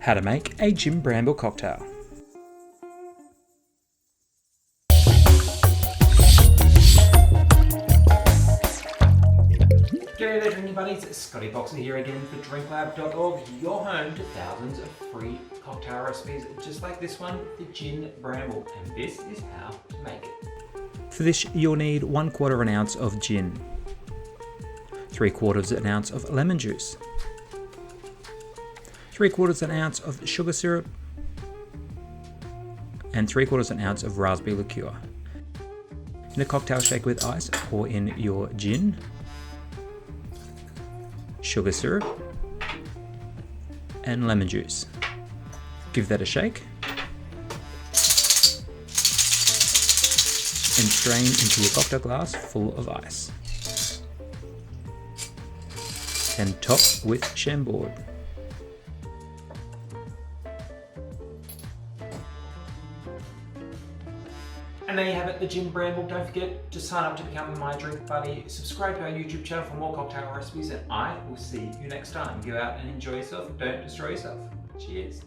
How to make a Gin Bramble cocktail. G'day there drinking buddies, it's Scotty Boxa here again for DrinkLab.org, your home to thousands of free cocktail recipes just like this one, the Gin Bramble, and this is how to make it. For this you'll need 1/4 ounce of gin, 3/4 ounce of lemon juice, 3/4 ounce of sugar syrup, and 3/4 ounce of raspberry liqueur. In a cocktail shaker with ice, pour in your gin, sugar syrup, and lemon juice. Give that a shake and strain into your cocktail glass full of ice. And top with Chambord. And there you have it, the Gin Bramble. Don't forget to sign up to become my drink buddy, subscribe to our YouTube channel for more cocktail recipes, and I will see you next time. Go out and enjoy yourself, don't destroy yourself. Cheers.